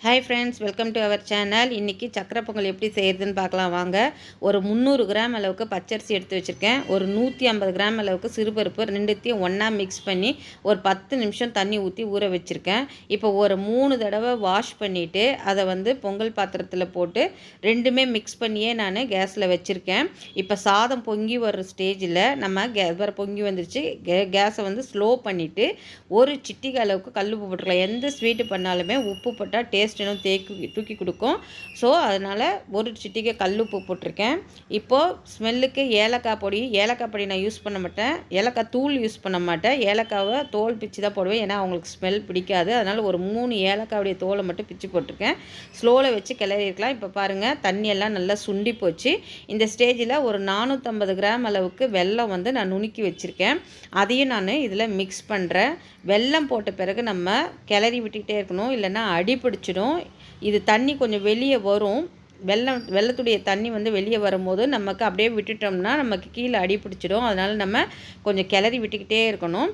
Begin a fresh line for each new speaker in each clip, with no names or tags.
Hi friends, welcome to our channel. இன்றைக்கி சக்கரை பொங்கல் எப்படி செய்கிறதுன்னு பார்க்கலாம் வாங்க. ஒரு 300 கிராம் அளவுக்கு பச்சரிசி எடுத்து வச்சுருக்கேன். ஒரு 150 கிராம் அளவுக்கு சிறுபருப்பு, ரெண்டுத்தையும் ஒன்றா மிக்ஸ் பண்ணி ஒரு 10 நிமிஷம் தண்ணி ஊற்றி ஊற வச்சுருக்கேன். இப்போ ஒரு 3 தடவை வாஷ் பண்ணிவிட்டு அதை பொங்கல் பாத்திரத்தில் போட்டு ரெண்டுமே மிக்ஸ் பண்ணியே நான் கேஸில் வச்சுருக்கேன். இப்போ சாதம் பொங்கி வர்ற ஸ்டேஜில் நம்ம பொங்கி வந்துருச்சு. கேஸை ஸ்லோ பண்ணிவிட்டு ஒரு சிட்டிகை அளவுக்கு கல் உப்பு போட்டுக்கலாம். எந்த ஸ்வீட்டு பண்ணாலுமே உப்பு போட்டால் டேஸ்ட் இன்னும் தூக்கி கொடுக்கும். ஸோ அதனால் ஒரு சிட்டிகை கல் உப்பு போட்டிருக்கேன். இப்போது ஸ்மெல்லுக்கு ஏலக்காய் பொடி நான் யூஸ் பண்ண மாட்டேன். ஏலக்காய் தூள் யூஸ் பண்ண மாட்டேன். ஏலக்காவை தோல் பிச்சு தான் போடுவேன், ஏன்னா அவங்களுக்கு ஸ்மெல் பிடிக்காது. அதனால் ஒரு 3 ஏலக்காவுடைய தோலை மட்டும் பிச்சு போட்டிருக்கேன். ஸ்லோவில் வச்சு கிளறி இருக்கலாம். இப்போ பாருங்கள், தண்ணியெல்லாம் நல்லா சுண்டி போச்சு. இந்த ஸ்டேஜில் ஒரு 450 கிராம் அளவுக்கு வெல்லம் நான் நுணுக்கி வச்சுருக்கேன். அதையும் நான் இதில் மிக்ஸ் பண்ணுறேன். வெல்லம் போட்ட பிறகு நம்ம கிளறி விட்டுக்கிட்டே இருக்கணும், இல்லைன்னா அடி பிடிச்சிடும். இது தண்ணி கொஞ்சம் வெளியே வரும். வெள்ளத்துடைய தண்ணி வெளியே வரும்போது நமக்கு அப்படியே விட்டுட்டோம்னா நமக்கு கீழே அடி பிடிச்சிடும். அதனால் நம்ம கொஞ்சம் கிளறி விட்டுக்கிட்டே இருக்கணும்.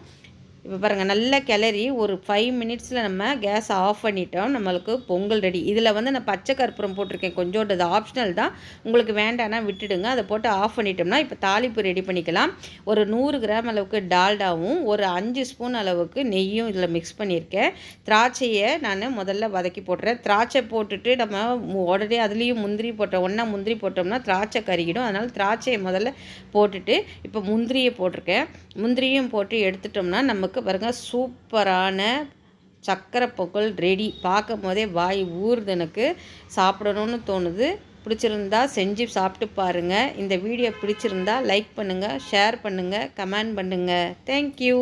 இப்போ பாருங்கள், நல்லா கிளறி ஒரு 5 மினிட்ஸில் நம்ம கேஸை ஆஃப் பண்ணிட்டோம். நம்மளுக்கு பொங்கல் ரெடி. இதில் நான் பச்சை கற்பூரம் போட்டிருக்கேன். கொஞ்சோண்டு அது ஆப்ஷனல் தான், உங்களுக்கு வேண்டான்னா விட்டுடுங்க. அதை போட்டு ஆஃப் பண்ணிட்டோம்னா இப்போ தாளிப்பு ரெடி பண்ணிக்கலாம். ஒரு 100 கிராம் அளவுக்கு டால்டாவும் ஒரு 5 ஸ்பூன் அளவுக்கு நெய்யும் இதில் மிக்ஸ் பண்ணியிருக்கேன். திராட்சையை நான் முதல்ல வதக்கி போட்டுறேன். திராட்சை போட்டுட்டு நம்ம உடனே அதுலேயும் முந்திரி ஒன்றா முந்திரி போட்டோம்னா திராட்சை கருகிடும். அதனால் திராட்சையை முதல்ல போட்டுட்டு இப்போ முந்திரியை போட்டிருக்கேன். முந்திரியும் போட்டு எடுத்துட்டோம்னா நமக்கு பாருங்க, சூப்பரான சக்கரை பொங்கல் ரெடி. பார்க்கும் போதே வாய் ஊறுது, எனக்கு சாப்பிடணும்னு தோணுது. பிடிச்சிருந்தா செஞ்சு சாப்பிட்டு பாருங்கள். இந்த வீடியோ பிடிச்சிருந்தா லைக் பண்ணுங்கள், ஷேர் பண்ணுங்கள், கமெண்ட் பண்ணுங்கள். தேங்க்யூ.